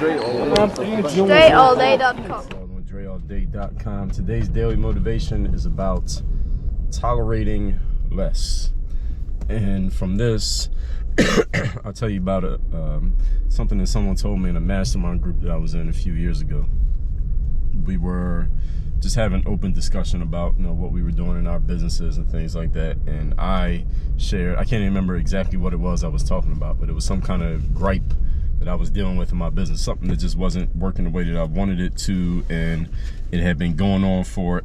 DreAllDay.com. DreAllDay.com. Today's daily motivation is about tolerating less. And from this, I'll tell you about something that someone told me in a mastermind group that I was in a few years ago. We were just having open discussion about what we were doing in our businesses and things like that. And I shared, I can't even remember exactly what it was I was talking about, but it was some kind of gripe that I was dealing with in my business, something that just wasn't working the way that I wanted it to, and it had been going on for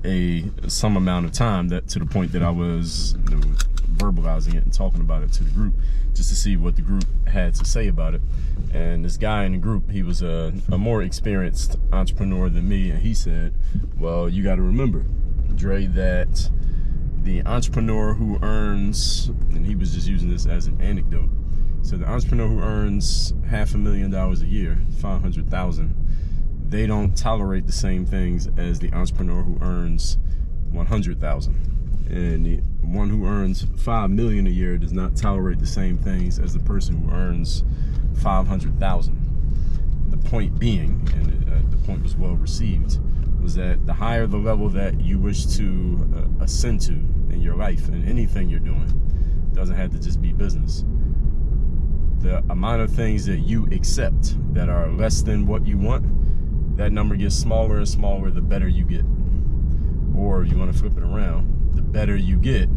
some amount of time, that to the point that I was verbalizing it and talking about it to the group just to see what the group had to say about it. And this guy in the group, he was a more experienced entrepreneur than me, and he said, well, you got to remember, Dre, that the entrepreneur who earns, and he was just using this as an anecdote, so the entrepreneur who earns $500,000 a year, 500,000, they don't tolerate the same things as the entrepreneur who earns 100,000. And the one who earns 5 million a year does not tolerate the same things as the person who earns 500,000. The point being, and the point was well received, was that the higher the level that you wish to ascend to in your life and anything you're doing, doesn't have to just be business. The amount of things that you accept that are less than what you want, that number gets smaller and smaller the better you get. Or if you want to flip it around, the better you get,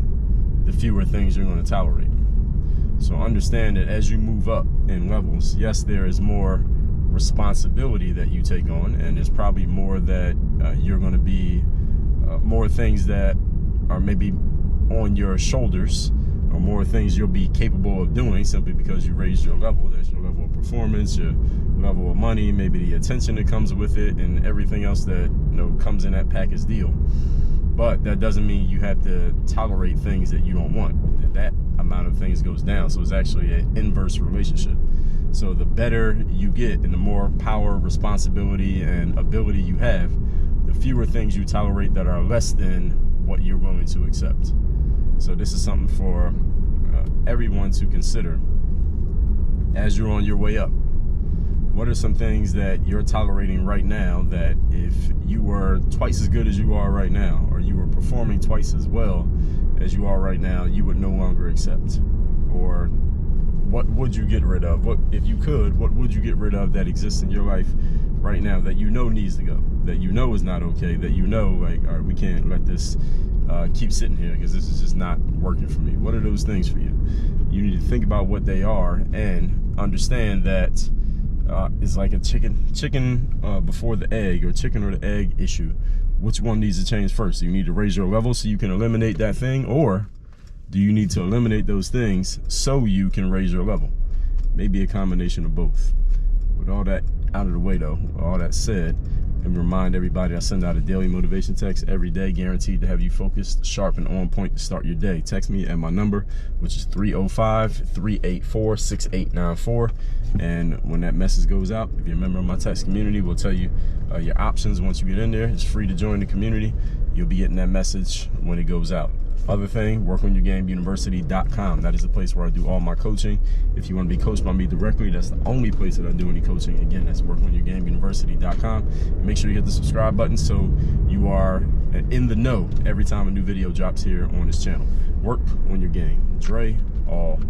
the fewer things you're going to tolerate. So understand that as you move up in levels, yes, there is more responsibility that you take on, and there's probably more that you're going to be, more things that are maybe on your shoulders, or more things you'll be capable of doing simply because you raised your level. There's your level of performance, your level of money, maybe the attention that comes with it, and everything else that comes in that package deal. But that doesn't mean you have to tolerate things that you don't want. That amount of things goes down. So it's actually an inverse relationship. So the better you get and the more power, responsibility, and ability you have, the fewer things you tolerate that are less than what you're willing to accept. So this is something for everyone to consider as you're on your way up. What are some things that you're tolerating right now that if you were twice as good as you are right now, or you were performing twice as well as you are right now, you would no longer accept? Or what would you get rid of? What, if you could, what would you get rid of that exists in your life right now that you know needs to go, that you know is not okay, that you know, like, all right, we can't let this keep sitting here because this is just not working for me? What are those things for you? You need to think about what they are and understand that it's like a chicken before the egg, or chicken or the egg issue. Which one needs to change first? Do you need to raise your level so you can eliminate that thing, or do you need to eliminate those things so you can raise your level? Maybe a combination of both. With all that out of the way though, all that said, and remind everybody I send out a daily motivation text every day, guaranteed to have you focused, sharp, and on point to start your day. Text me at my number, which is 305-384-6894. And when that message goes out, if you're a member of my text community, we'll tell you your options once you get in there. It's free to join the community. You'll be getting that message when it goes out. Other thing, workonyourgameuniversity.com. That is the place where I do all my coaching. If you want to be coached by me directly, that's the only place that I do any coaching. Again, that's workonyourgameuniversity.com. And make sure you hit the subscribe button so you are in the know every time a new video drops here on this channel. Work on your game. Dre all